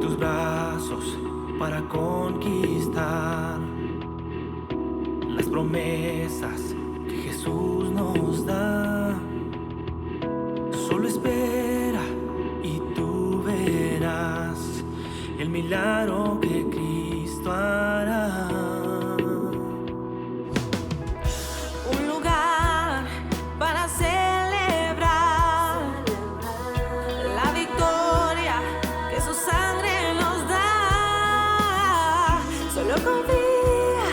tus brazos para conquistar las promesas que Jesús nos da. Solo espera y tú verás el milagro que Cristo hará. Un lugar para celebrar la victoria que su sangre nos da. Solo confía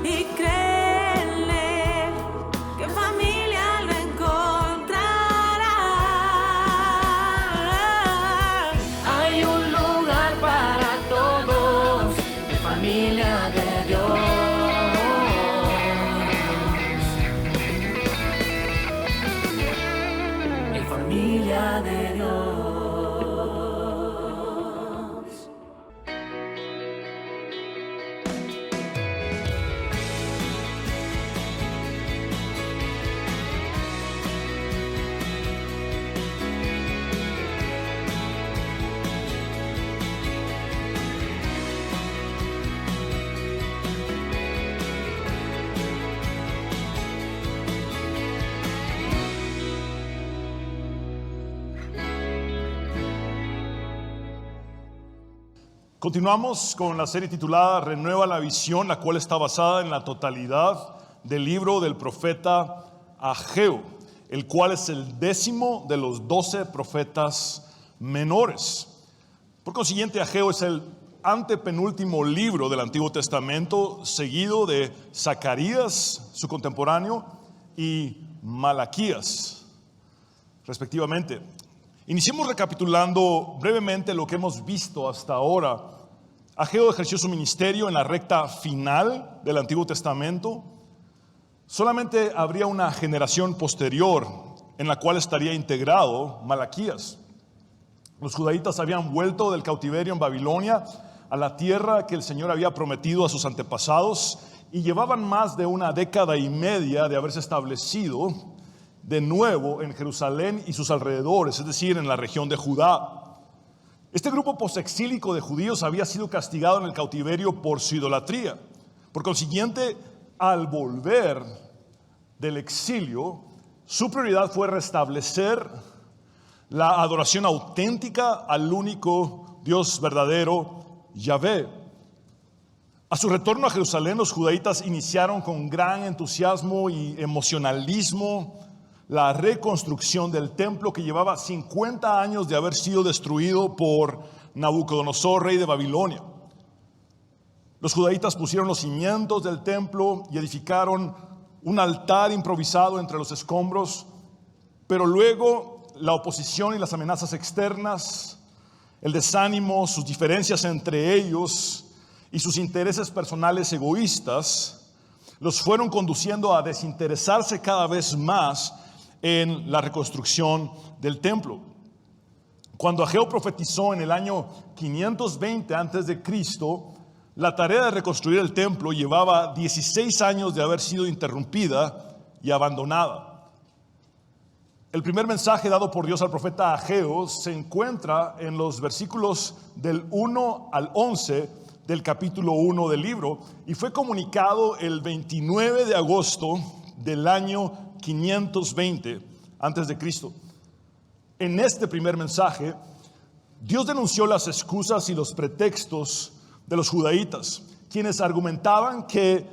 y cree en Él, que en familia lo encontrará. Hay un lugar para todos, de familia de Dios. En familia de Dios. Continuamos con la serie titulada Renueva la visión, la cual está basada en la totalidad del libro del profeta Ageo, el cual es el 10º de los 12 profetas menores. Por consiguiente, Ageo es el antepenúltimo libro del Antiguo Testamento, seguido de Zacarías, su contemporáneo, y Malaquías, respectivamente. Iniciemos recapitulando brevemente lo que hemos visto hasta ahora. Ageo ejerció su ministerio en la recta final del Antiguo Testamento. Solamente habría una generación posterior en la cual estaría integrado Malaquías. Los judaítas habían vuelto del cautiverio en Babilonia a la tierra que el Señor había prometido a sus antepasados y llevaban más de una década y media de haberse establecido de nuevo en Jerusalén y sus alrededores, es decir, en la región de Judá. Este grupo posexílico de judíos había sido castigado en el cautiverio por su idolatría. Por consiguiente, al volver del exilio, su prioridad fue restablecer la adoración auténtica al único Dios verdadero, Yahvé. A su retorno a Jerusalén, los judaítas iniciaron con gran entusiasmo y emocionalismo la reconstrucción del templo que llevaba 50 años de haber sido destruido por Nabucodonosor, rey de Babilonia. Los judaítas pusieron los cimientos del templo y edificaron un altar improvisado entre los escombros, pero luego la oposición y las amenazas externas, el desánimo, sus diferencias entre ellos y sus intereses personales egoístas los fueron conduciendo a desinteresarse cada vez más en la reconstrucción del templo. Cuando Ageo profetizó en el año 520 a.C., la tarea de reconstruir el templo llevaba 16 años de haber sido interrumpida y abandonada. El primer mensaje dado por Dios al profeta Ageo se encuentra en los versículos del 1 al 11 del capítulo 1 del libro y fue comunicado el 29 de agosto del año 520 antes de Cristo. En este primer mensaje, Dios denunció las excusas y los pretextos de los judaítas, quienes argumentaban que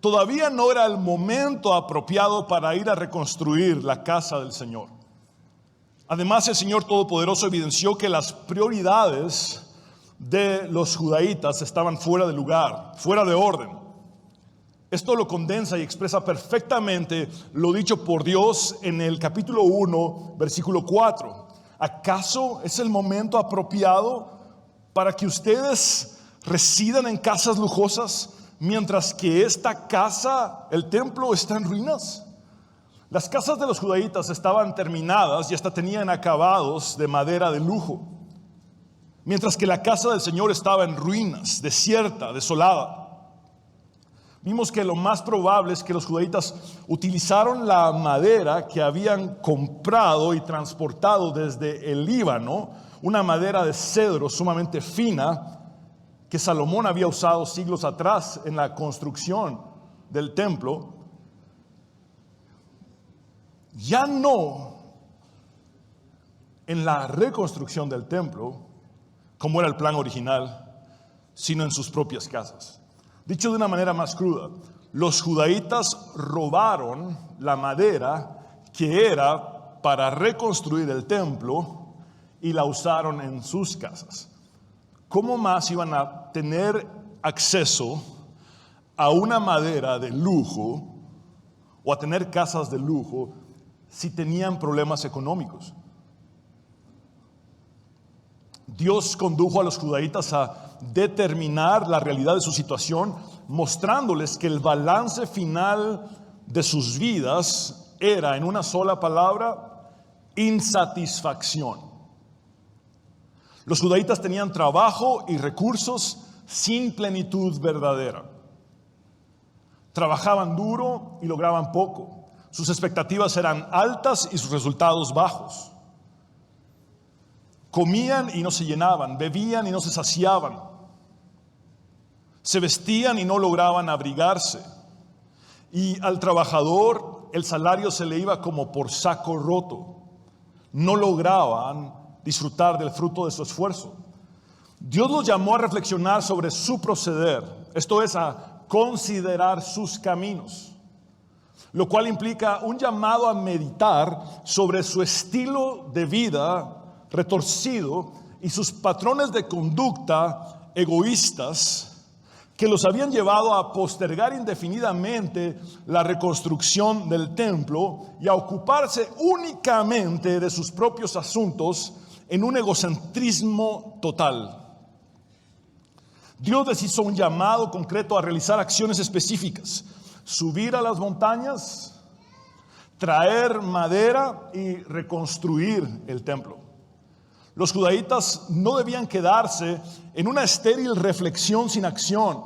todavía no era el momento apropiado para ir a reconstruir la casa del Señor. Además, el Señor Todopoderoso evidenció que las prioridades de los judaítas estaban fuera de lugar, fuera de orden. Esto lo condensa y expresa perfectamente lo dicho por Dios en el capítulo 1, versículo 4. ¿Acaso es el momento apropiado para que ustedes residan en casas lujosas, mientras que esta casa, el templo, está en ruinas? Las casas de los judaítas estaban terminadas y hasta tenían acabados de madera de lujo, mientras que la casa del Señor estaba en ruinas, desierta, desolada. Vimos que lo más probable es que los judaítas utilizaron la madera que habían comprado y transportado desde el Líbano, una madera de cedro sumamente fina que Salomón había usado siglos atrás en la construcción del templo, ya no en la reconstrucción del templo, como era el plan original, sino en sus propias casas. Dicho de una manera más cruda, los judaítas robaron la madera que era para reconstruir el templo y la usaron en sus casas. ¿Cómo más iban a tener acceso a una madera de lujo o a tener casas de lujo si tenían problemas económicos? Dios condujo a los judaítas a determinar la realidad de su situación, mostrándoles que el balance final de sus vidas era, en una sola palabra, insatisfacción. Los judaítas tenían trabajo y recursos sin plenitud verdadera. Trabajaban duro y lograban poco. Sus expectativas eran altas y sus resultados bajos. Comían y no se llenaban, bebían y no se saciaban. Se vestían y no lograban abrigarse. Y al trabajador el salario se le iba como por saco roto. No lograban disfrutar del fruto de su esfuerzo. Dios los llamó a reflexionar sobre su proceder, esto es, a considerar sus caminos, lo cual implica un llamado a meditar sobre su estilo de vida retorcido y sus patrones de conducta egoístas que los habían llevado a postergar indefinidamente la reconstrucción del templo y a ocuparse únicamente de sus propios asuntos en un egocentrismo total. Dios les hizo un llamado concreto a realizar acciones específicas: subir a las montañas, traer madera y reconstruir el templo. Los judaítas no debían quedarse en una estéril reflexión sin acción,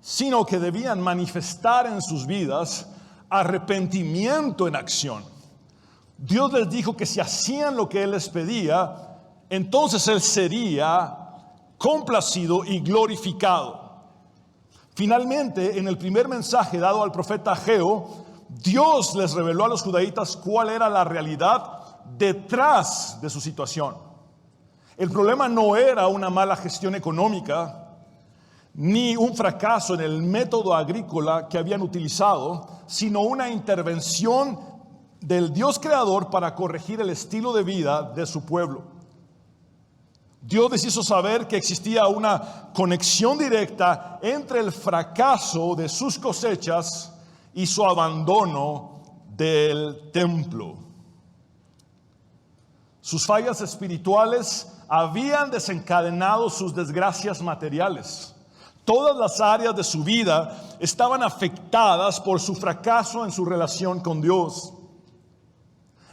sino que debían manifestar en sus vidas arrepentimiento en acción. Dios les dijo que si hacían lo que Él les pedía, entonces Él sería complacido y glorificado. Finalmente, en el primer mensaje dado al profeta Ageo, Dios les reveló a los judaítas cuál era la realidad detrás de su situación. El problema no era una mala gestión económica, ni un fracaso en el método agrícola que habían utilizado, sino una intervención del Dios creador para corregir el estilo de vida de su pueblo. Dios les hizo saber que existía una conexión directa entre el fracaso de sus cosechas y su abandono del templo. Sus fallas espirituales habían desencadenado sus desgracias materiales. Todas las áreas de su vida estaban afectadas por su fracaso en su relación con Dios.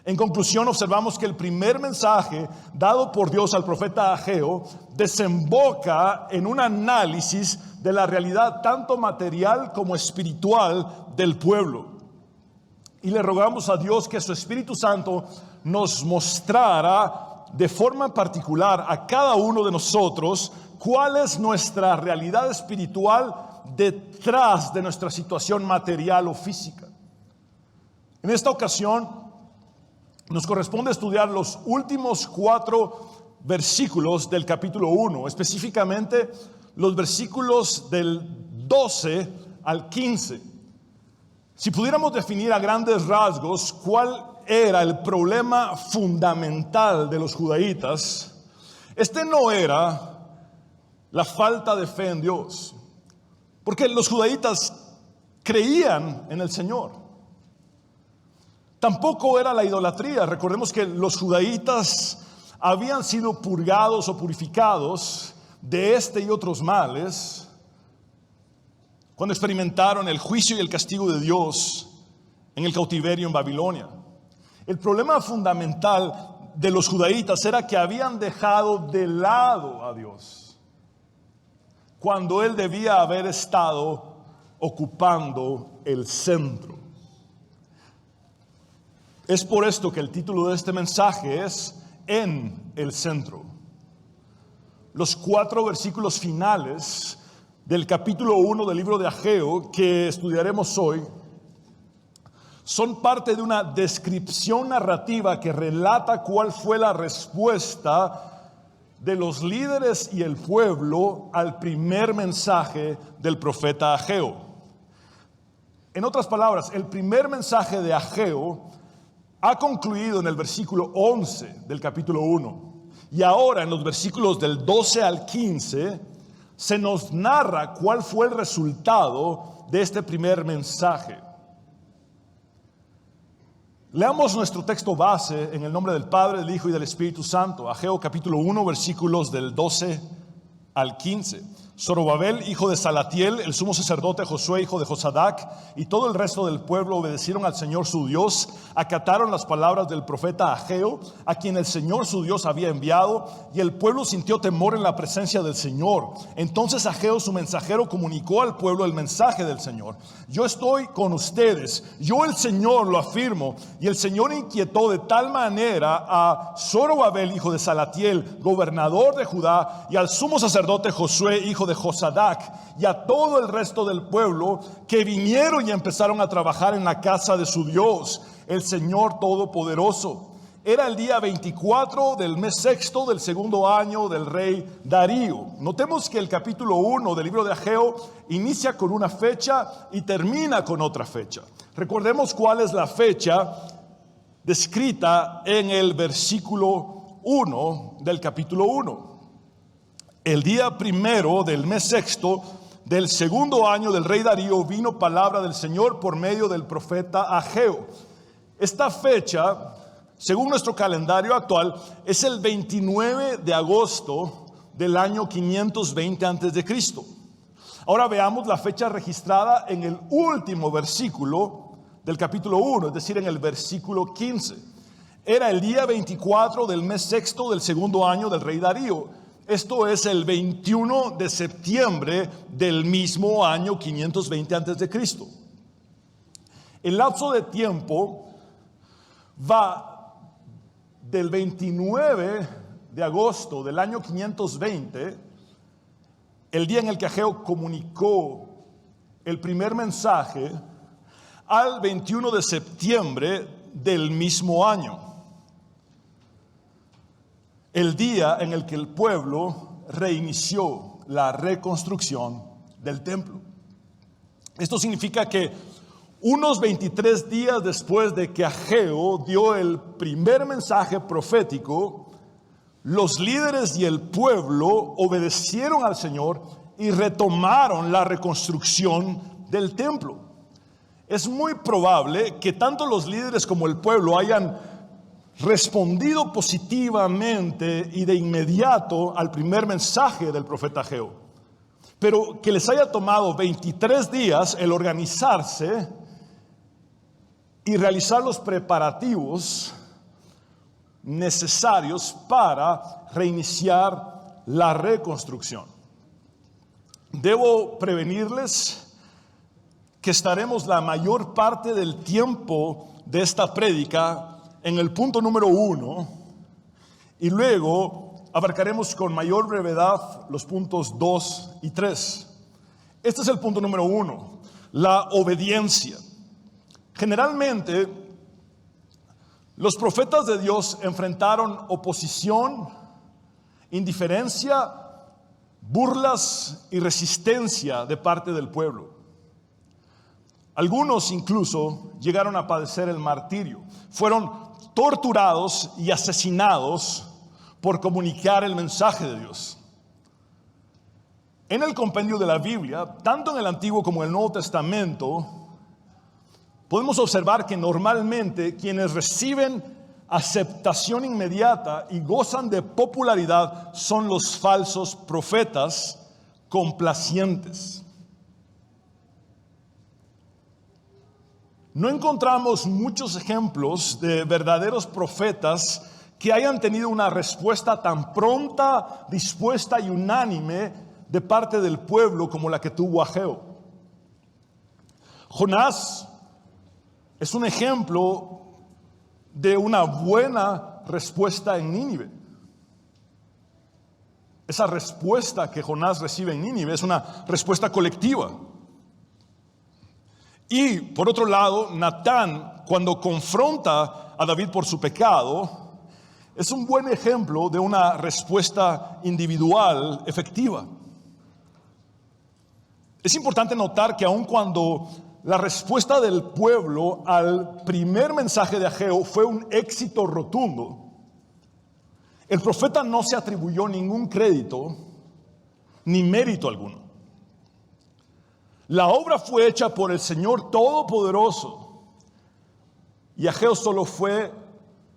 En conclusión, observamos que el primer mensaje dado por Dios al profeta Ageo desemboca en un análisis de la realidad tanto material como espiritual del pueblo. Y le rogamos a Dios que su Espíritu Santo nos mostrara de forma particular a cada uno de nosotros cuál es nuestra realidad espiritual detrás de nuestra situación material o física. En esta ocasión nos corresponde estudiar los últimos 4 versículos del capítulo 1, específicamente los versículos del 12 al 15. Si pudiéramos definir a grandes rasgos cuál era el problema fundamental de los judaítas, este no era la falta de fe en Dios, porque los judaítas creían en el Señor. Tampoco era la idolatría. Recordemos que los judaítas habían sido purgados o purificados de este y otros males cuando experimentaron el juicio y el castigo de Dios en el cautiverio en Babilonia. El problema fundamental de los judaítas era que habían dejado de lado a Dios cuando Él debía haber estado ocupando el centro. Es por esto que el título de este mensaje es En el Centro. los 4 versículos finales del capítulo 1 del libro de Ageo que estudiaremos hoy son parte de una descripción narrativa que relata cuál fue la respuesta de los líderes y el pueblo al primer mensaje del profeta Ageo. En otras palabras, el primer mensaje de Ageo ha concluido en el versículo 11 del capítulo 1. Y ahora en los versículos del 12 al 15 se nos narra cuál fue el resultado de este primer mensaje. Leamos nuestro texto base en el nombre del Padre, del Hijo y del Espíritu Santo. Ageo capítulo 1, versículos del 12 al 15. Zorobabel, hijo de Salatiel, el sumo sacerdote Josué, hijo de Josadac, y todo el resto del pueblo obedecieron al Señor su Dios, acataron las palabras del profeta Ageo, a quien el Señor su Dios había enviado, y el pueblo sintió temor en la presencia del Señor. Entonces Ageo, su mensajero, comunicó al pueblo el mensaje del Señor. Yo estoy con ustedes, yo el Señor lo afirmo. Y el Señor inquietó de tal manera a Zorobabel, hijo de Salatiel, gobernador de Judá, y al sumo sacerdote Josué, hijo de Josadac, y a todo el resto del pueblo, que vinieron y empezaron a trabajar en la casa de su Dios, el Señor Todopoderoso. Era el día 24 del mes sexto del segundo año del rey Darío. Notemos que el capítulo 1 del libro de Ageo inicia con una fecha y termina con otra fecha. Recordemos cuál es la fecha descrita en el versículo 1 del capítulo 1. El día primero del mes sexto del segundo año del rey Darío vino palabra del Señor por medio del profeta Ageo. Esta fecha, según nuestro calendario actual, es el 29 de agosto del año 520 a.C. Ahora veamos la fecha registrada en el último versículo del capítulo 1, es decir, en el versículo 15. Era el día 24 del mes sexto del segundo año del rey Darío. Esto es el 21 de septiembre del mismo año 520 a.C. El lapso de tiempo va del 29 de agosto del año 520, el día en el que Ageo comunicó el primer mensaje, al 21 de septiembre del mismo año, el día en el que el pueblo reinició la reconstrucción del templo. Esto significa que unos 23 días después de que Ageo dio el primer mensaje profético, los líderes y el pueblo obedecieron al Señor y retomaron la reconstrucción del templo. Es muy probable que tanto los líderes como el pueblo hayan respondido positivamente y de inmediato al primer mensaje del profeta Ageo, pero que les haya tomado 23 días el organizarse y realizar los preparativos necesarios para reiniciar la reconstrucción. Debo prevenirles que estaremos la mayor parte del tiempo de esta prédica en el punto número 1 y luego abarcaremos con mayor brevedad los puntos 2 y 3. Este es el punto número 1, la obediencia. Generalmente, los profetas de Dios enfrentaron oposición, indiferencia, burlas y resistencia de parte del pueblo. Algunos incluso llegaron a padecer el martirio. Fueron torturados y asesinados por comunicar el mensaje de Dios. En el compendio de la Biblia, tanto en el Antiguo como en el Nuevo Testamento, podemos observar que normalmente quienes reciben aceptación inmediata y gozan de popularidad son los falsos profetas complacientes. No encontramos muchos ejemplos de verdaderos profetas que hayan tenido una respuesta tan pronta, dispuesta y unánime de parte del pueblo como la que tuvo Ageo. Jonás es un ejemplo de una buena respuesta en Nínive. esa respuesta que Jonás recibe en Nínive es una respuesta colectiva. Y por otro lado, Natán, cuando confronta a David por su pecado, es un buen ejemplo de una respuesta individual efectiva. Es importante notar que aun cuando la respuesta del pueblo al primer mensaje de Ageo fue un éxito rotundo, el profeta no se atribuyó ningún crédito ni mérito alguno. La obra fue hecha por el Señor Todopoderoso y Ageo solo fue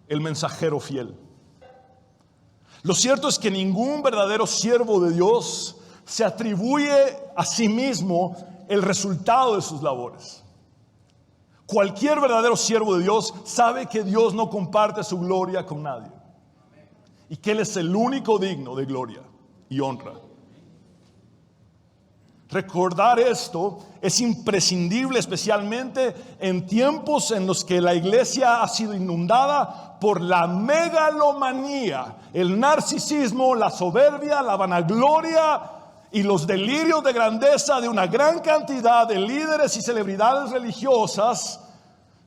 el mensajero fiel. Lo cierto es que ningún verdadero siervo de Dios se atribuye a sí mismo el resultado de sus labores. Cualquier verdadero siervo de Dios sabe que Dios no comparte su gloria con nadie y que Él es el único digno de gloria y honra. Recordar esto es imprescindible, especialmente en tiempos en los que la iglesia ha sido inundada por la megalomanía, el narcisismo, la soberbia, la vanagloria y los delirios de grandeza de una gran cantidad de líderes y celebridades religiosas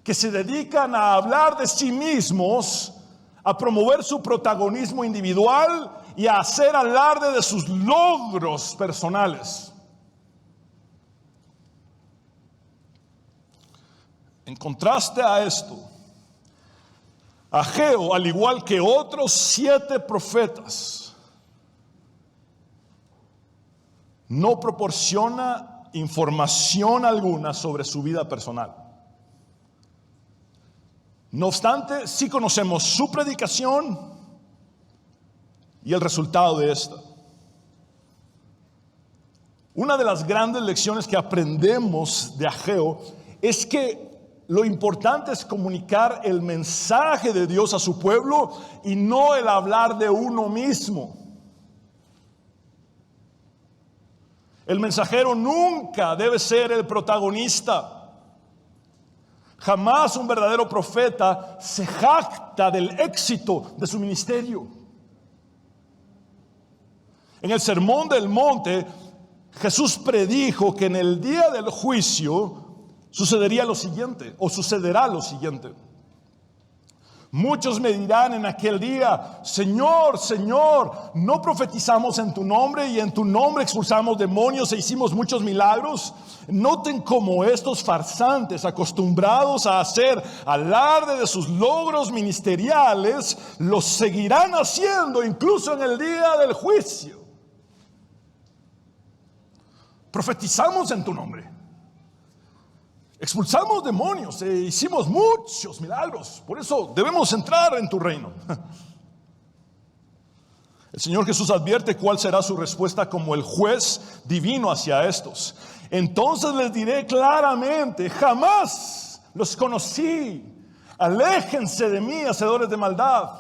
que se dedican a hablar de sí mismos, a promover su protagonismo individual y a hacer alarde de sus logros personales. En contraste a esto, Ageo, al igual que otros 7 profetas, no proporciona información alguna sobre su vida personal. No obstante, sí conocemos su predicación y el resultado de esta. Una de las grandes lecciones que aprendemos de Ageo es que lo importante es comunicar el mensaje de Dios a su pueblo y no el hablar de uno mismo. El mensajero nunca debe ser el protagonista. Jamás un verdadero profeta se jacta del éxito de su ministerio. En el Sermón del Monte, Jesús predijo que en el día del juicio sucederá lo siguiente. Muchos me dirán en aquel día: Señor, Señor, ¿no profetizamos en tu nombre y en tu nombre expulsamos demonios e hicimos muchos milagros? Noten cómo estos farsantes, acostumbrados a hacer alarde de sus logros ministeriales, los seguirán haciendo incluso en el día del juicio. Profetizamos en tu nombre, expulsamos demonios e hicimos muchos milagros. Por eso debemos entrar en tu reino. El Señor Jesús advierte cuál será su respuesta como el juez divino hacia estos. Entonces les diré claramente: jamás los conocí. Aléjense de mí, hacedores de maldad.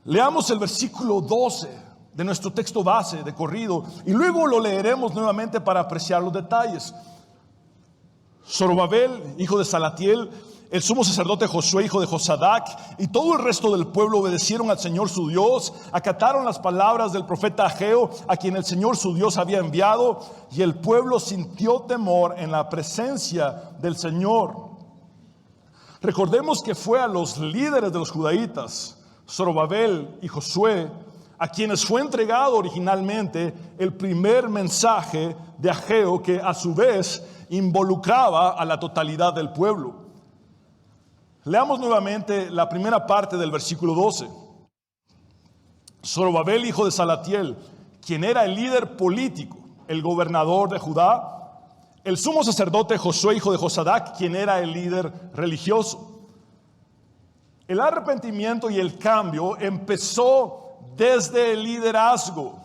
Leamos el versículo 12 de nuestro texto base de corrido y luego lo leeremos nuevamente para apreciar los detalles. Zorobabel, hijo de Salatiel, el sumo sacerdote Josué, hijo de Josadac, y todo el resto del pueblo obedecieron al Señor su Dios, acataron las palabras del profeta Ageo, a quien el Señor su Dios había enviado, y el pueblo sintió temor en la presencia del Señor. Recordemos que fue a los líderes de los judaítas, Zorobabel y Josué, a quienes fue entregado originalmente el primer mensaje de Ageo, que a su vez involucraba a la totalidad del pueblo. Leamos nuevamente la primera parte del versículo 12. Zorobabel, hijo de Salatiel, quien era el líder político, el gobernador de Judá; el sumo sacerdote Josué, hijo de Josadac, quien era el líder religioso. El arrepentimiento y el cambio empezó desde el liderazgo.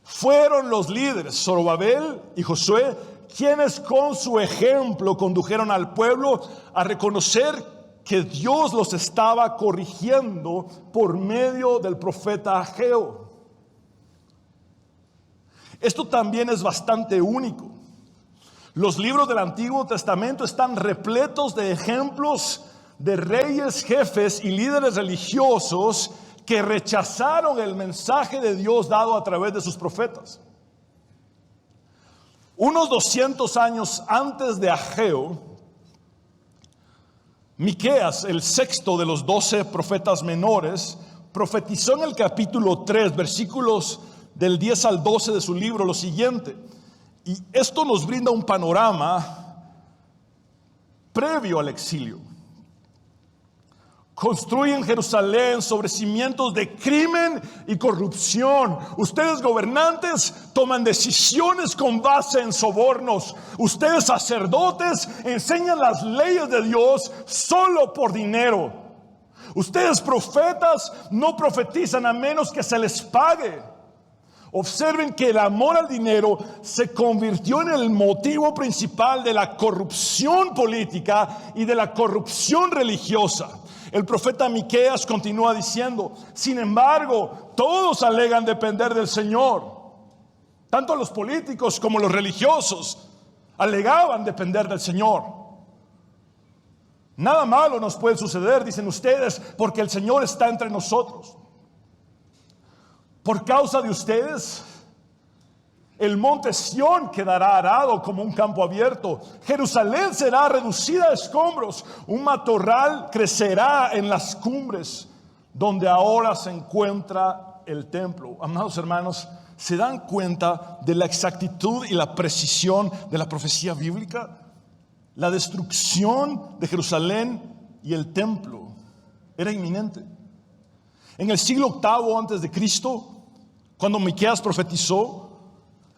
Fueron los líderes, Zorobabel y Josué, quienes con su ejemplo condujeron al pueblo a reconocer que Dios los estaba corrigiendo por medio del profeta Ageo. Esto también es bastante único. Los libros del Antiguo Testamento están repletos de ejemplos de reyes, jefes y líderes religiosos que rechazaron el mensaje de Dios dado a través de sus profetas. Unos 200 años antes de Ageo, Miqueas, el sexto de los 12 profetas menores, profetizó en el capítulo 3, versículos del 10 al 12 de su libro lo siguiente. Y esto nos brinda un panorama previo al exilio. Construyen Jerusalén sobre cimientos de crimen y corrupción. Ustedes, gobernantes, toman decisiones con base en sobornos. Ustedes, sacerdotes, enseñan las leyes de Dios solo por dinero. Ustedes, profetas, no profetizan a menos que se les pague. Observen que el amor al dinero se convirtió en el motivo principal de la corrupción política y de la corrupción religiosa. El profeta Miqueas continúa diciendo: sin embargo, todos alegan depender del Señor. Tanto los políticos como los religiosos alegaban depender del Señor. Nada malo nos puede suceder, dicen ustedes, porque el Señor está entre nosotros. Por causa de ustedes, el monte Sión quedará arado como un campo abierto. Jerusalén será reducida a escombros. Un matorral crecerá en las cumbres donde ahora se encuentra el templo. Amados hermanos, ¿se dan cuenta de la exactitud y la precisión de la profecía bíblica? La destrucción de Jerusalén y el templo era inminente. En el siglo VIII antes de Cristo, cuando Miqueas profetizó,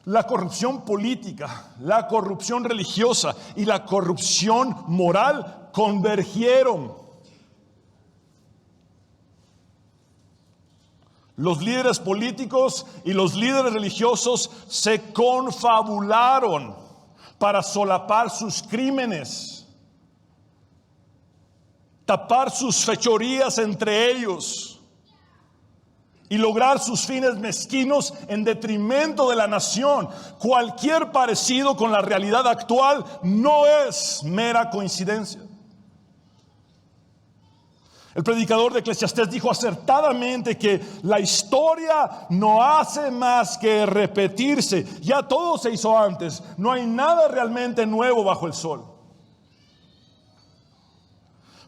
la corrupción política, la corrupción religiosa y la corrupción moral convergieron. Los líderes políticos y los líderes religiosos se confabularon para solapar sus crímenes, tapar sus fechorías entre ellos y lograr sus fines mezquinos en detrimento de la nación. Cualquier parecido con la realidad actual no es mera coincidencia. El predicador de Eclesiastés dijo acertadamente que la historia no hace más que repetirse. Ya todo se hizo antes. No hay nada realmente nuevo bajo el sol.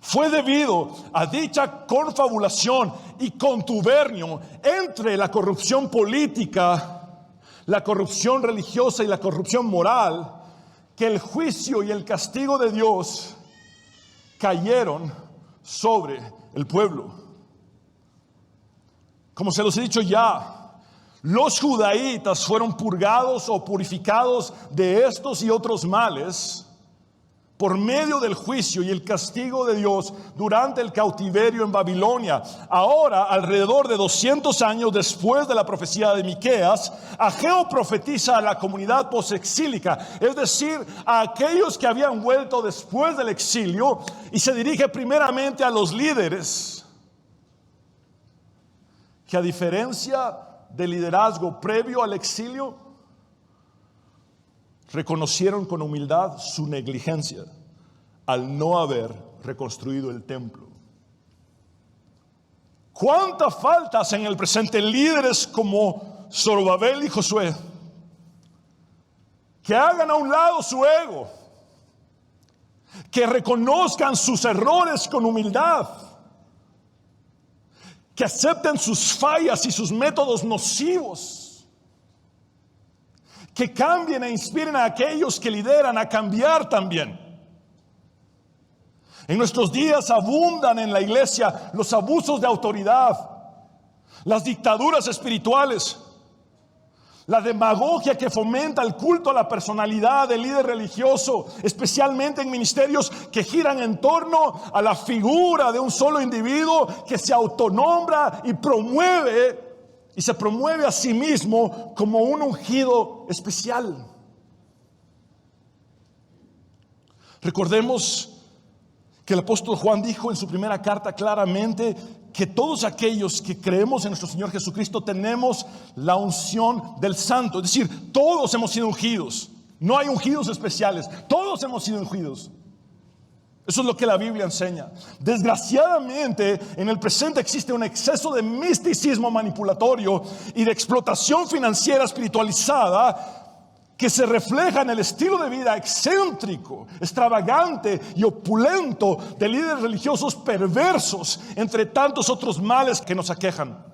Fue debido a dicha confabulación y contubernio entre la corrupción política, la corrupción religiosa y la corrupción moral, que el juicio y el castigo de Dios cayeron sobre el pueblo. Como se los he dicho ya, los judaítas fueron purgados o purificados de estos y otros males por medio del juicio y el castigo de Dios durante el cautiverio en Babilonia. Ahora, alrededor de 200 años después de la profecía de Miqueas, Ageo profetiza a la comunidad posexílica, es decir, a aquellos que habían vuelto después del exilio, y se dirige primeramente a los líderes que, a diferencia del liderazgo previo al exilio, reconocieron con humildad su negligencia al no haber reconstruido el templo. ¿Cuánta falta hacen en el presente líderes como Zorobabel y Josué, que hagan a un lado su ego, que reconozcan sus errores con humildad, que acepten sus fallas y sus métodos nocivos, que cambien e inspiren a aquellos que lideran a cambiar también? En nuestros días abundan en la iglesia los abusos de autoridad, las dictaduras espirituales, la demagogia que fomenta el culto a la personalidad del líder religioso, especialmente en ministerios que giran en torno a la figura de un solo individuo que se autonombra y se promueve a sí mismo como un ungido especial. Recordemos que el apóstol Juan dijo en su primera carta claramente que todos aquellos que creemos en nuestro Señor Jesucristo tenemos la unción del Santo. Es decir, todos hemos sido ungidos. No hay ungidos especiales. Todos hemos sido ungidos. Eso es lo que la Biblia enseña. Desgraciadamente, en el presente existe un exceso de misticismo manipulatorio y de explotación financiera espiritualizada que se refleja en el estilo de vida excéntrico, extravagante y opulento de líderes religiosos perversos, entre tantos otros males que nos aquejan.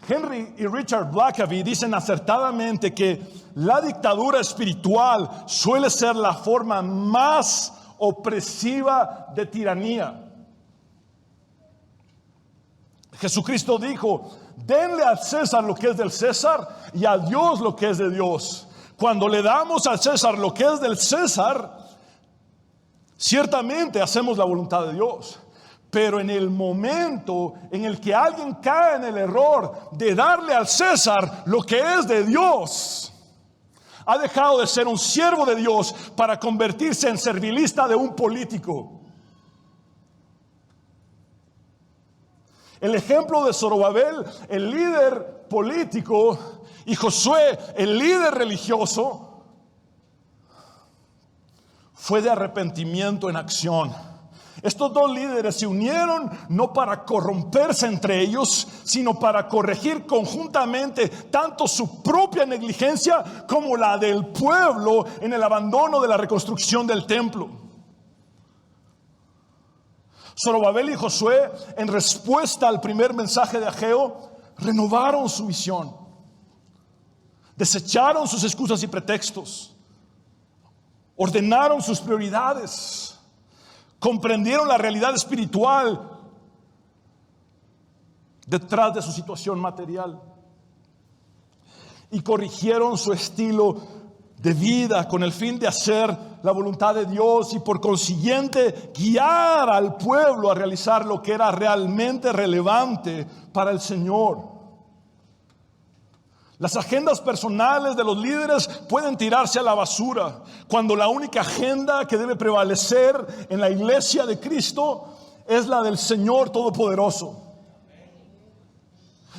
Henry y Richard Blackaby dicen acertadamente que la dictadura espiritual suele ser la forma más opresiva de tiranía. Jesucristo dijo: denle al César lo que es del César y a Dios lo que es de Dios. Cuando le damos al César lo que es del César, ciertamente hacemos la voluntad de Dios. Pero en el momento en el que alguien cae en el error de darle al César lo que es de Dios, ha dejado de ser un siervo de Dios para convertirse en servilista de un político. El ejemplo de Zorobabel, el líder político, y Josué, el líder religioso, fue de arrepentimiento en acción. Estos dos líderes se unieron no para corromperse entre ellos, sino para corregir conjuntamente tanto su propia negligencia como la del pueblo en el abandono de la reconstrucción del templo. Zorobabel y Josué, en respuesta al primer mensaje de Ageo, renovaron su visión. Desecharon sus excusas y pretextos. Ordenaron sus prioridades. Comprendieron la realidad espiritual detrás de su situación material. Y corrigieron su estilo de vida con el fin de hacer la voluntad de Dios y por consiguiente guiar al pueblo a realizar lo que era realmente relevante para el Señor. Las agendas personales de los líderes pueden tirarse a la basura cuando la única agenda que debe prevalecer en la iglesia de Cristo es la del Señor Todopoderoso.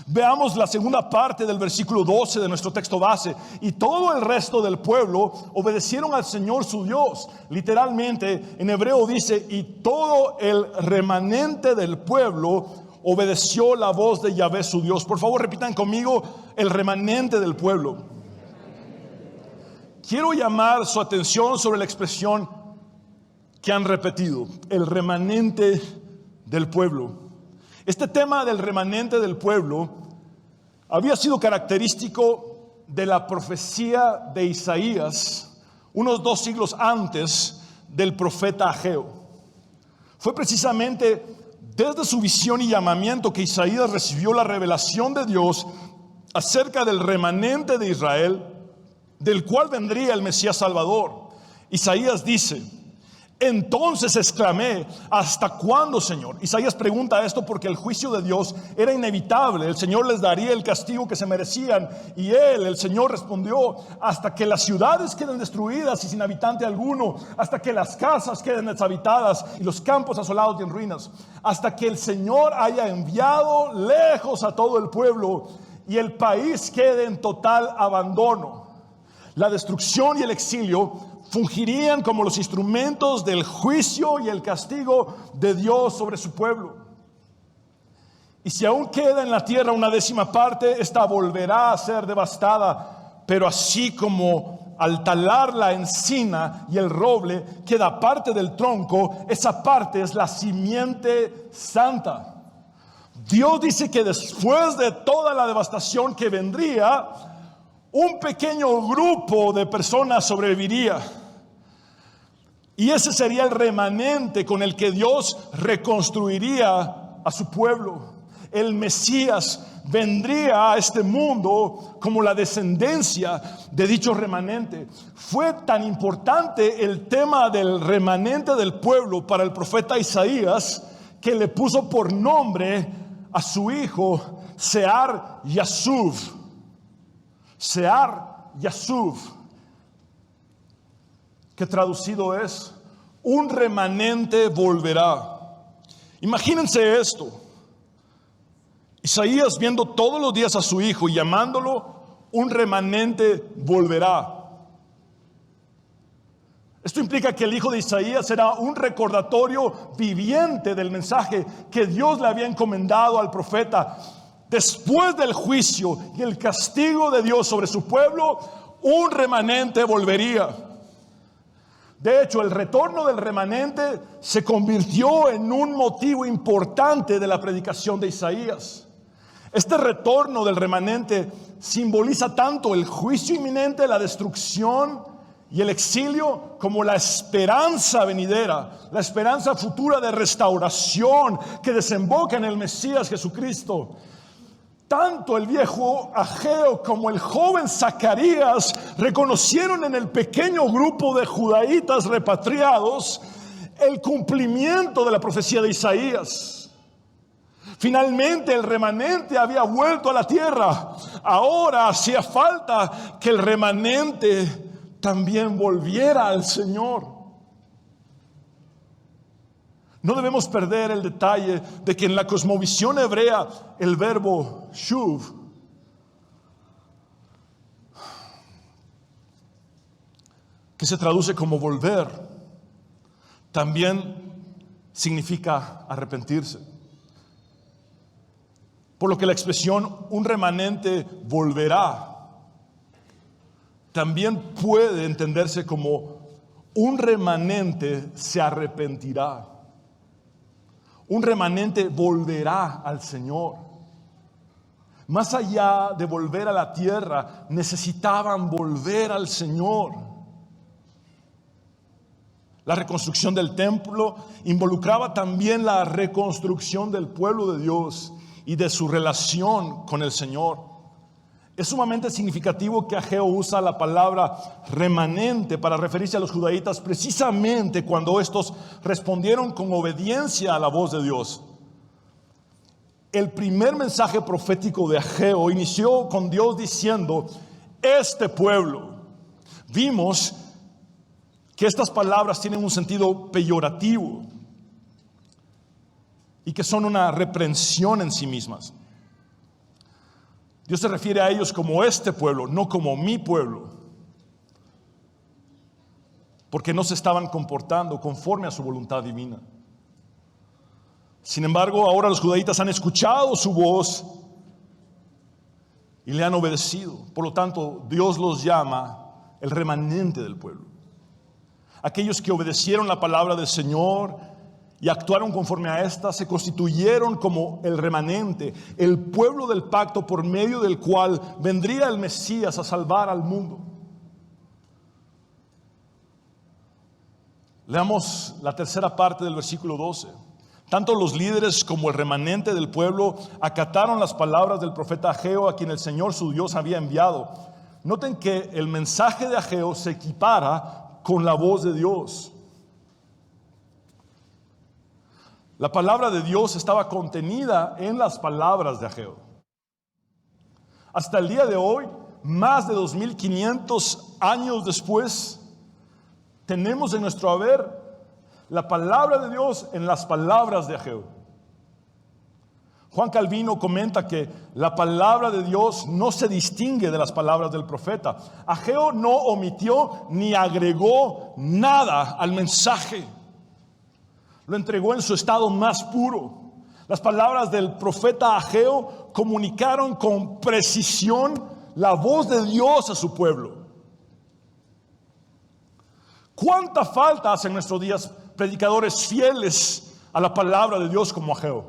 Veamos la segunda parte del versículo 12 de nuestro texto base. Y todo el resto del pueblo obedecieron al Señor su Dios. Literalmente en hebreo dice: y todo el remanente del pueblo obedeció la voz de Yahvé su Dios. Por favor, repitan conmigo: el remanente del pueblo. Quiero llamar su atención sobre la expresión que han repetido: el remanente del pueblo. Este tema del remanente del pueblo había sido característico de la profecía de Isaías unos 2 siglos antes del profeta Ageo. Fue precisamente desde su visión y llamamiento que Isaías recibió la revelación de Dios acerca del remanente de Israel, del cual vendría el Mesías Salvador. Isaías dice: entonces exclamé: ¿hasta cuándo, Señor? Isaías pregunta esto porque el juicio de Dios era inevitable. El Señor les daría el castigo que se merecían. Y el Señor respondió: hasta que las ciudades queden destruidas y sin habitante alguno, hasta que las casas queden deshabitadas y los campos asolados y en ruinas, hasta que el Señor haya enviado lejos a todo el pueblo y el país quede en total abandono. La destrucción y el exilio fungirían como los instrumentos del juicio y el castigo de Dios sobre su pueblo. Y si aún queda en la tierra una 10ª parte, esta volverá a ser devastada. Pero así como al talar la encina y el roble queda parte del tronco, esa parte es la simiente santa. Dios dice que después de toda la devastación que vendría, un pequeño grupo de personas sobreviviría. Y ese sería el remanente con el que Dios reconstruiría a su pueblo. El Mesías vendría a este mundo como la descendencia de dicho remanente. Fue tan importante el tema del remanente del pueblo para el profeta Isaías que le puso por nombre a su hijo Sear Yasuv. Sear Yasuv, que traducido es: un remanente volverá. Imagínense esto: Isaías viendo todos los días a su hijo y llamándolo un remanente volverá. Esto implica que el hijo de Isaías era un recordatorio viviente del mensaje que Dios le había encomendado al profeta. Después del juicio y el castigo de Dios sobre su pueblo, un remanente volvería. De hecho, el retorno del remanente se convirtió en un motivo importante de la predicación de Isaías. Este retorno del remanente simboliza tanto el juicio inminente, la destrucción y el exilio, como la esperanza venidera, la esperanza futura de restauración que desemboca en el Mesías Jesucristo. Tanto el viejo Ageo como el joven Zacarías reconocieron en el pequeño grupo de judaítas repatriados el cumplimiento de la profecía de Isaías. Finalmente el remanente había vuelto a la tierra. Ahora hacía falta que el remanente también volviera al Señor. No debemos perder el detalle de que en la cosmovisión hebrea el verbo shuv que se traduce como volver, también significa arrepentirse. Por lo que la expresión un remanente volverá también puede entenderse como un remanente se arrepentirá. Un remanente volverá al Señor. Más allá de volver a la tierra, necesitaban volver al Señor. La reconstrucción del templo involucraba también la reconstrucción del pueblo de Dios y de su relación con el Señor. Es sumamente significativo que Ageo usa la palabra remanente para referirse a los judaítas precisamente cuando estos respondieron con obediencia a la voz de Dios. El primer mensaje profético de Ageo inició con Dios diciendo: este pueblo. Vimos que estas palabras tienen un sentido peyorativo y que son una reprensión en sí mismas. Dios se refiere a ellos como este pueblo, no como mi pueblo, porque no se estaban comportando conforme a su voluntad divina. Sin embargo, ahora los judaítas han escuchado su voz y le han obedecido. Por lo tanto, Dios los llama el remanente del pueblo. Aquellos que obedecieron la palabra del Señor y actuaron conforme a esta se constituyeron como el remanente, el pueblo del pacto por medio del cual vendría el Mesías a salvar al mundo. Leamos la tercera parte del versículo 12. Tanto los líderes como el remanente del pueblo acataron las palabras del profeta Ageo, a quien el Señor su Dios había enviado. Noten que el mensaje de Ageo se equipara con la voz de Dios. La palabra de Dios estaba contenida en las palabras de Ageo. Hasta el día de hoy, más de 2500 años después, tenemos en nuestro haber la palabra de Dios en las palabras de Ageo. Juan Calvino comenta que la palabra de Dios no se distingue de las palabras del profeta. Ageo no omitió ni agregó nada al mensaje. Lo entregó en su estado más puro. Las palabras del profeta Ageo comunicaron con precisión la voz de Dios a su pueblo. ¿Cuánta falta hacen en nuestros días predicadores fieles a la palabra de Dios como Ageo?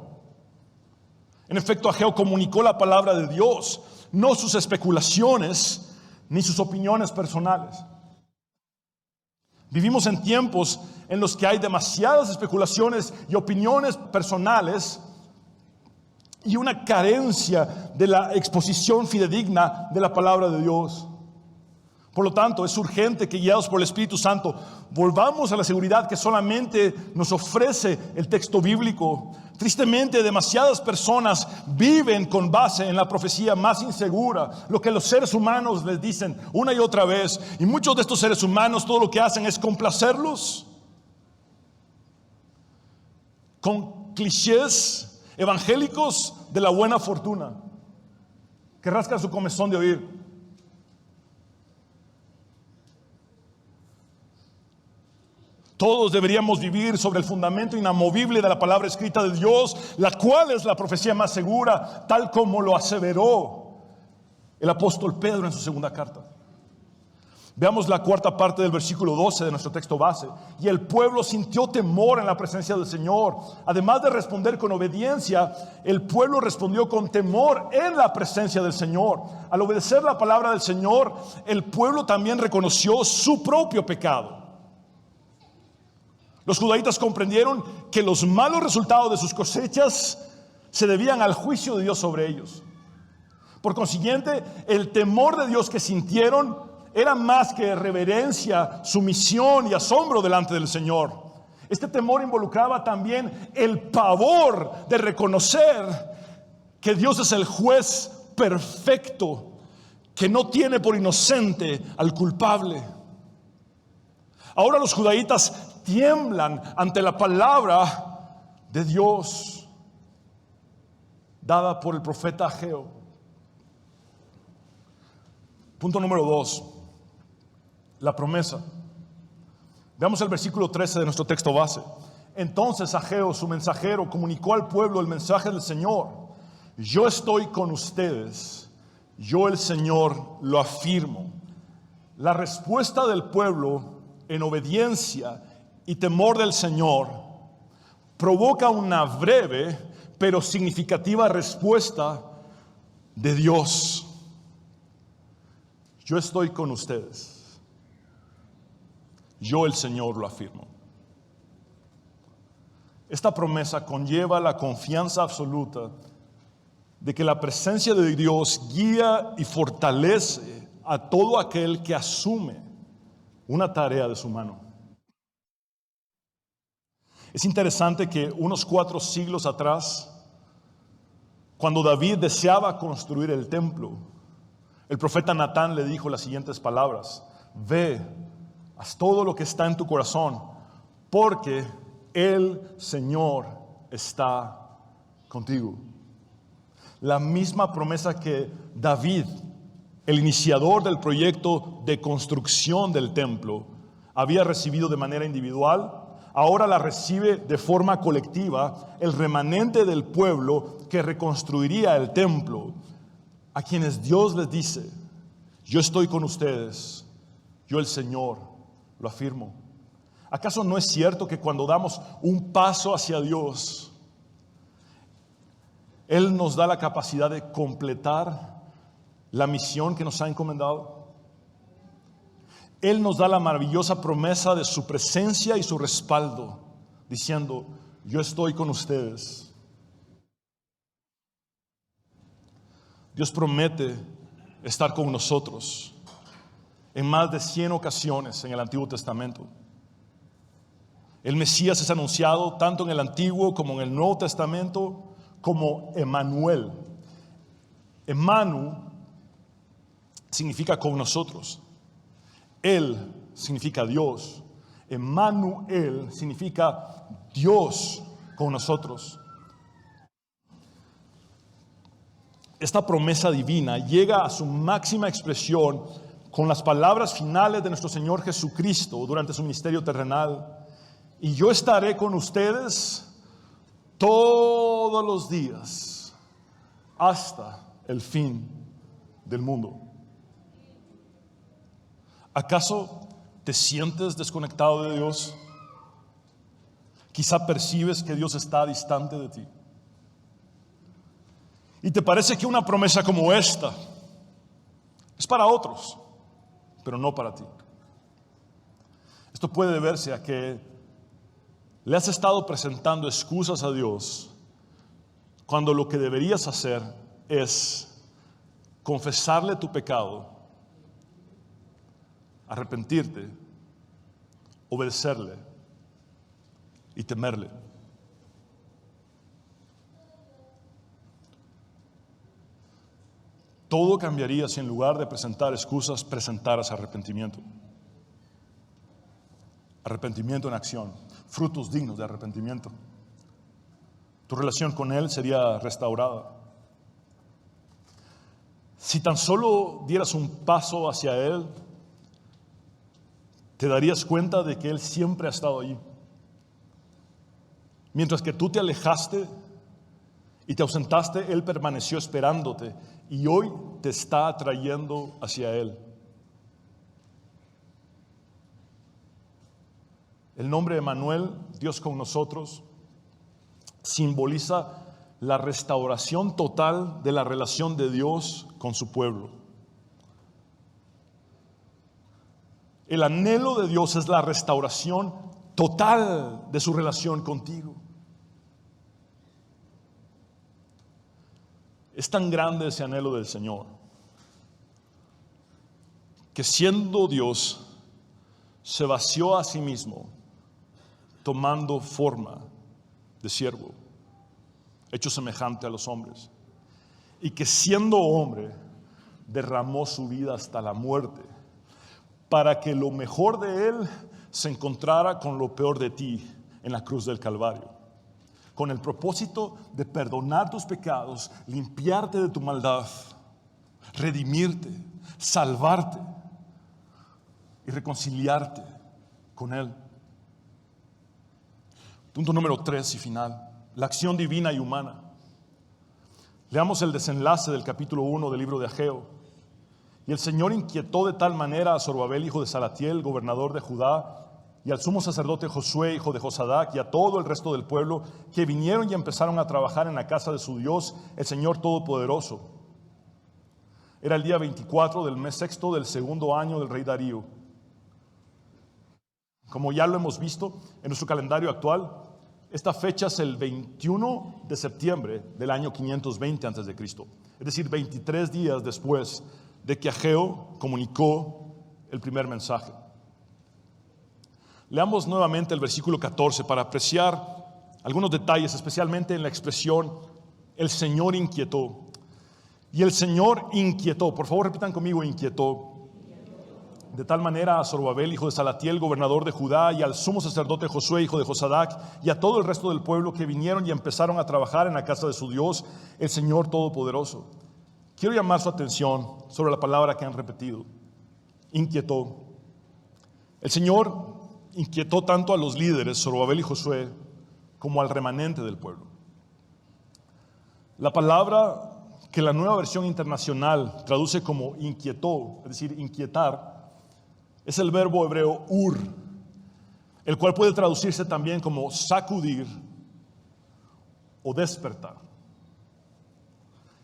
En efecto, Ageo comunicó la palabra de Dios, no sus especulaciones ni sus opiniones personales. Vivimos en tiempos en los que hay demasiadas especulaciones y opiniones personales y una carencia de la exposición fidedigna de la palabra de Dios. Por lo tanto, es urgente que, guiados por el Espíritu Santo, volvamos a la seguridad que solamente nos ofrece el texto bíblico. Tristemente, demasiadas personas viven con base en la profecía más insegura, lo que los seres humanos les dicen una y otra vez. Y muchos de estos seres humanos todo lo que hacen es complacerlos con clichés evangélicos de la buena fortuna que rascan su comezón de oír. Todos deberíamos vivir sobre el fundamento inamovible de la palabra escrita de Dios, la cual es la profecía más segura, tal como lo aseveró el apóstol Pedro en su segunda carta. Veamos la cuarta parte del versículo 12 de nuestro texto base. Y el pueblo sintió temor en la presencia del Señor. Además de responder con obediencia, el pueblo respondió con temor en la presencia del Señor. Al obedecer la palabra del Señor, el pueblo también reconoció su propio pecado. Los judaítas comprendieron que los malos resultados de sus cosechas se debían al juicio de Dios sobre ellos. Por consiguiente, el temor de Dios que sintieron era más que reverencia, sumisión y asombro delante del Señor. Este temor involucraba también el pavor de reconocer que Dios es el juez perfecto, que no tiene por inocente al culpable. Ahora los judaítas tiemblan ante la palabra de Dios dada por el profeta Ageo. Punto número 2. La promesa. Veamos el versículo 13 de nuestro texto base. Entonces Ageo, su mensajero, comunicó al pueblo el mensaje del Señor. Yo estoy con ustedes. Yo el Señor lo afirmo. La respuesta del pueblo en obediencia y temor del Señor provoca una breve pero significativa respuesta de Dios. Yo estoy con ustedes. Yo el Señor lo afirmo. Esta promesa conlleva la confianza absoluta de que la presencia de Dios guía y fortalece a todo aquel que asume una tarea de su mano. Es interesante que unos 4 siglos atrás, cuando David deseaba construir el templo, el profeta Natán le dijo las siguientes palabras: ve, haz todo lo que está en tu corazón, porque el Señor está contigo. La misma promesa que David, el iniciador del proyecto de construcción del templo, había recibido de manera individual, ahora la recibe de forma colectiva el remanente del pueblo que reconstruiría el templo, a quienes Dios les dice: yo estoy con ustedes, yo el Señor lo afirmo. ¿Acaso no es cierto que cuando damos un paso hacia Dios, Él nos da la capacidad de completar la misión que nos ha encomendado? Él nos da la maravillosa promesa de su presencia y su respaldo, diciendo: yo estoy con ustedes. Dios promete estar con nosotros en más de 100 ocasiones en el Antiguo Testamento. El Mesías es anunciado tanto en el Antiguo como en el Nuevo Testamento como Emmanuel. Emmanuel significa con nosotros. Él significa Dios. Emmanuel significa Dios con nosotros. Esta promesa divina llega a su máxima expresión con las palabras finales de nuestro Señor Jesucristo durante su ministerio terrenal. Y yo estaré con ustedes todos los días hasta el fin del mundo. ¿Acaso te sientes desconectado de Dios? Quizá percibes que Dios está distante de ti. Y te parece que una promesa como esta es para otros, pero no para ti. Esto puede deberse a que le has estado presentando excusas a Dios cuando lo que deberías hacer es confesarle tu pecado, arrepentirte, obedecerle y temerle. Todo cambiaría si en lugar de presentar excusas presentaras arrepentimiento. Arrepentimiento en acción, frutos dignos de arrepentimiento. Tu relación con Él sería restaurada. Si tan solo dieras un paso hacia Él, te darías cuenta de que Él siempre ha estado allí. Mientras que tú te alejaste y te ausentaste, Él permaneció esperándote y hoy te está atrayendo hacia Él. El nombre de Emmanuel, Dios con nosotros, simboliza la restauración total de la relación de Dios con su pueblo. El anhelo de Dios es la restauración total de su relación contigo. Es tan grande ese anhelo del Señor que siendo Dios se vació a sí mismo tomando forma de siervo, hecho semejante a los hombres, y que siendo hombre derramó su vida hasta la muerte para que lo mejor de Él se encontrara con lo peor de ti en la cruz del Calvario, con el propósito de perdonar tus pecados, limpiarte de tu maldad, redimirte, salvarte y reconciliarte con Él. Punto número 3 y final, la acción divina y humana. Leamos el desenlace del capítulo 1 del libro de Ageo. Y el Señor inquietó de tal manera a Zorobabel, hijo de Salatiel, gobernador de Judá, y al sumo sacerdote Josué, hijo de Josadac, y a todo el resto del pueblo, que vinieron y empezaron a trabajar en la casa de su Dios, el Señor Todopoderoso. Era el día 24 del mes sexto del segundo año del rey Darío. Como ya lo hemos visto en nuestro calendario actual, esta fecha es el 21 de septiembre del año 520 a.C., es decir, 23 días después de que Ageo comunicó el primer mensaje. Leamos nuevamente el versículo 14 para apreciar algunos detalles, especialmente en la expresión el Señor inquietó. Y el Señor inquietó, por favor repitan conmigo, inquietó. De tal manera a Zorobabel, hijo de Salatiel, gobernador de Judá, y al sumo sacerdote Josué, hijo de Josadac, y a todo el resto del pueblo que vinieron y empezaron a trabajar en la casa de su Dios, el Señor Todopoderoso. Quiero llamar su atención sobre la palabra que han repetido, inquietó. El Señor inquietó tanto a los líderes, Zorobabel y Josué, como al remanente del pueblo. La palabra que la Nueva Versión Internacional traduce como inquietó, es decir, inquietar, es el verbo hebreo ur, el cual puede traducirse también como sacudir o despertar.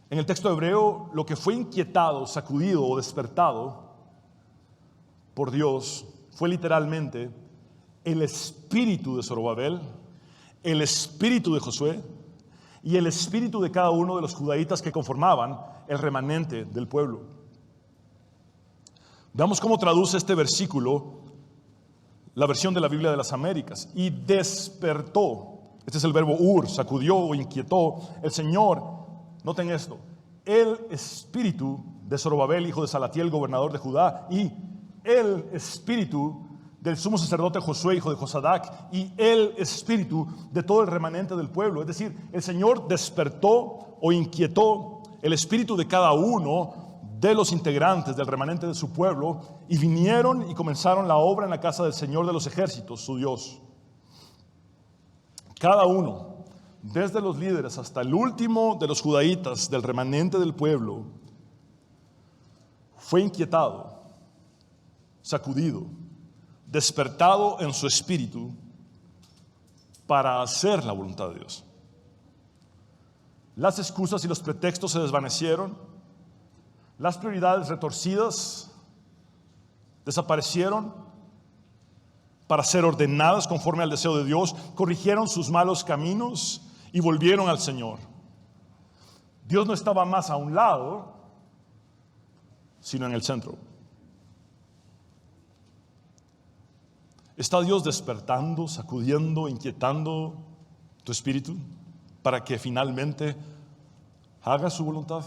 En el texto hebreo, lo que fue inquietado, sacudido o despertado por Dios fue literalmente el espíritu de Zorobabel, el espíritu de Josué y el espíritu de cada uno de los judaítas que conformaban el remanente del pueblo. Veamos cómo traduce este versículo la versión de la Biblia de las Américas. Y despertó, este es el verbo ur, sacudió o inquietó, el Señor, noten esto, el espíritu de Zorobabel, hijo de Salatiel, gobernador de Judá, y el espíritu del sumo sacerdote Josué, hijo de Josadac, y el espíritu de todo el remanente del pueblo. Es decir, el Señor despertó o inquietó el espíritu de cada uno de los integrantes del remanente de su pueblo, y vinieron y comenzaron la obra en la casa del Señor de los ejércitos, su Dios. Cada uno, desde los líderes hasta el último de los judaítas del remanente del pueblo, fue inquietado, sacudido, despertado en su espíritu para hacer la voluntad de Dios. Las excusas y los pretextos se desvanecieron, las prioridades retorcidas desaparecieron para ser ordenadas conforme al deseo de Dios, corrigieron sus malos caminos y volvieron al Señor. Dios no estaba más a un lado, sino en el centro. ¿Está Dios despertando, sacudiendo, inquietando tu espíritu para que finalmente haga su voluntad?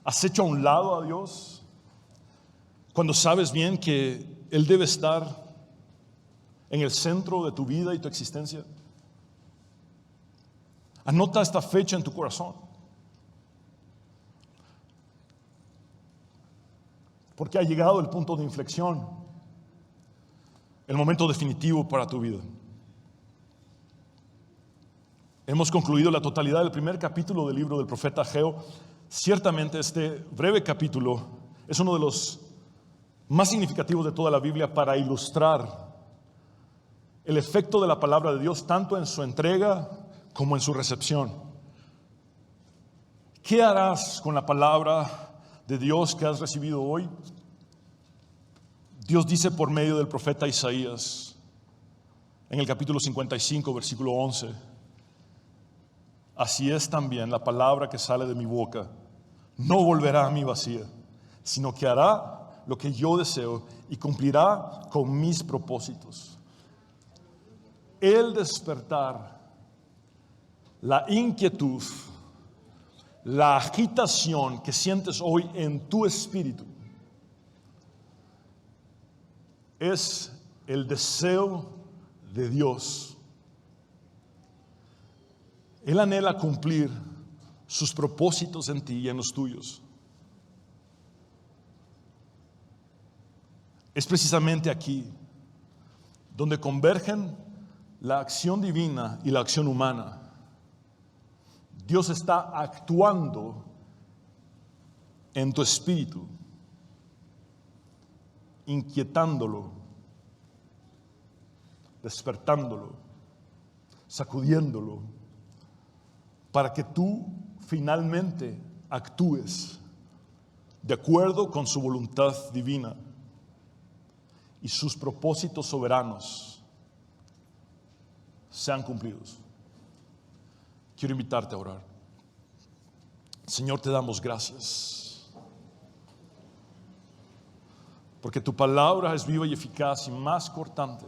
¿Has hecho a un lado a Dios cuando sabes bien que Él debe estar en el centro de tu vida y tu existencia? Anota esta fecha en tu corazón. Porque ha llegado el punto de inflexión, el momento definitivo para tu vida. Hemos concluido la totalidad del primer capítulo del libro del profeta Ageo. Ciertamente este breve capítulo es uno de los más significativos de toda la Biblia para ilustrar el efecto de la palabra de Dios tanto en su entrega como en su recepción. ¿Qué harás con la palabra de Dios que has recibido hoy? Dios dice por medio del profeta Isaías en el capítulo 55, versículo 11: así es también la palabra que sale de mi boca, no volverá a mí vacía, sino que hará lo que yo deseo y cumplirá con mis propósitos. El despertar, la inquietud, la agitación que sientes hoy en tu espíritu es el deseo de Dios. Él anhela cumplir sus propósitos en ti y en los tuyos. Es precisamente aquí donde convergen la acción divina y la acción humana. Dios está actuando en tu espíritu, inquietándolo, despertándolo, sacudiéndolo, para que tú finalmente actúes de acuerdo con su voluntad divina y sus propósitos soberanos sean cumplidos. Quiero invitarte a orar. Señor, te damos gracias porque tu palabra es viva y eficaz y más cortante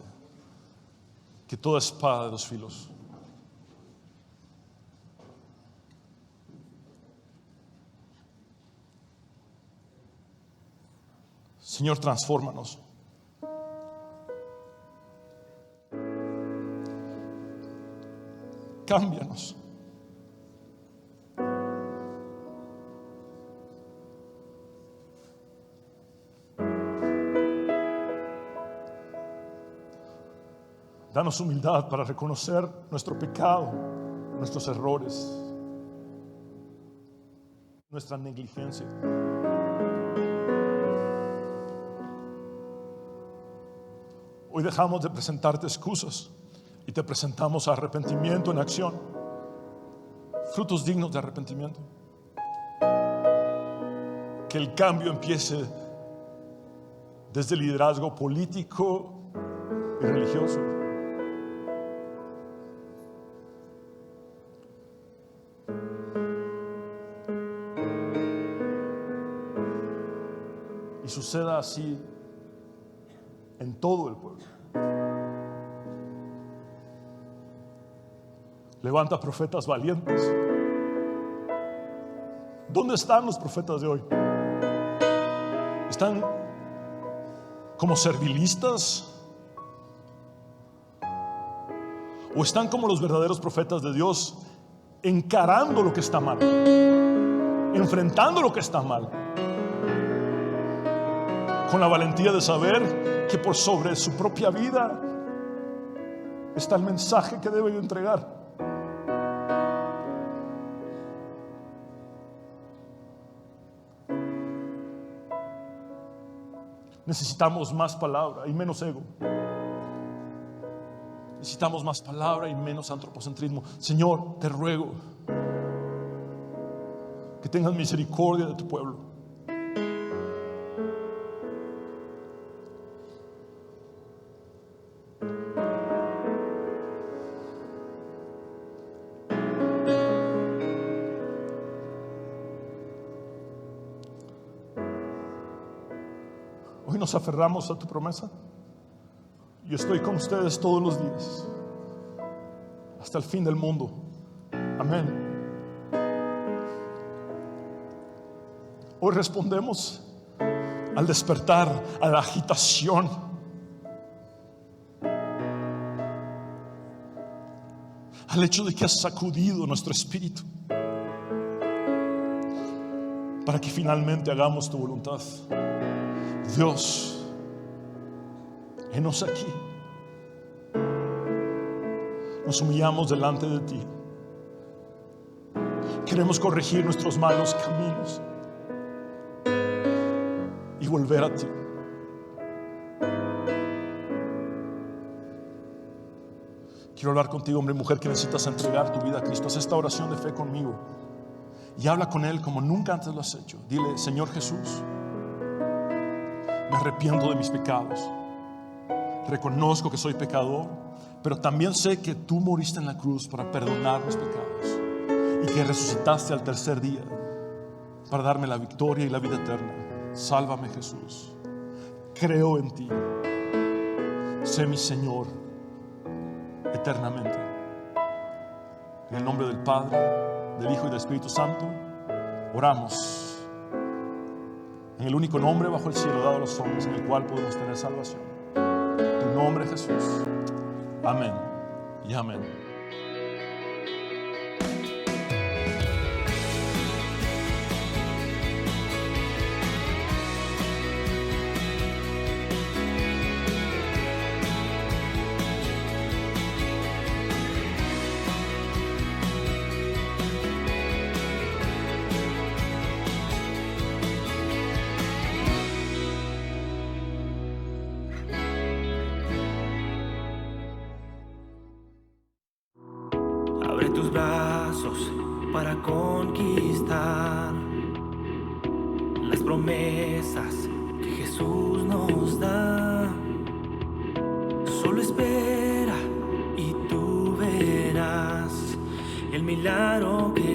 que toda espada de dos filos. Señor, transfórmanos. Cámbianos. Danos humildad para reconocer nuestro pecado, nuestros errores, nuestra negligencia. Hoy dejamos de presentarte excusas y te presentamos arrepentimiento en acción, frutos dignos de arrepentimiento. Que el cambio empiece desde el liderazgo político y religioso. Y suceda así en todo el pueblo. Levanta profetas valientes. ¿Dónde están los profetas de hoy? ¿Están como servilistas? ¿O están como los verdaderos profetas de Dios, encarando lo que está mal, enfrentando lo que está mal, con la valentía de saber que por sobre su propia vida está el mensaje que debe entregar? Necesitamos más palabra y menos ego. Necesitamos más palabra y menos antropocentrismo. Señor, te ruego que tengas misericordia de tu pueblo. Hoy nos aferramos a tu promesa. Yo estoy con ustedes todos los días, hasta el fin del mundo. Amén. Hoy respondemos al despertar, a la agitación, al hecho de que has sacudido nuestro espíritu para que finalmente hagamos tu voluntad. Dios, henos aquí. Nos humillamos delante de ti. Queremos corregir nuestros malos caminos y volver a ti. Quiero hablar contigo, hombre y mujer, que necesitas entregar tu vida a Cristo. Haz esta oración de fe conmigo y habla con Él como nunca antes lo has hecho. Dile: Señor Jesús, me arrepiento de mis pecados. Reconozco que soy pecador, pero también sé que tú moriste en la cruz para perdonar mis pecados y que resucitaste al tercer día para darme la victoria y la vida eterna. Sálvame, Jesús. Creo en ti. Sé mi Señor eternamente. En el nombre del Padre, del Hijo y del Espíritu Santo, oramos. En el único nombre bajo el cielo dado a los hombres en el cual podemos tener salvación. Tu nombre, Jesús. Amén y amén. Abre tus brazos para conquistar las promesas que Jesús nos da. Solo espera y tú verás el milagro que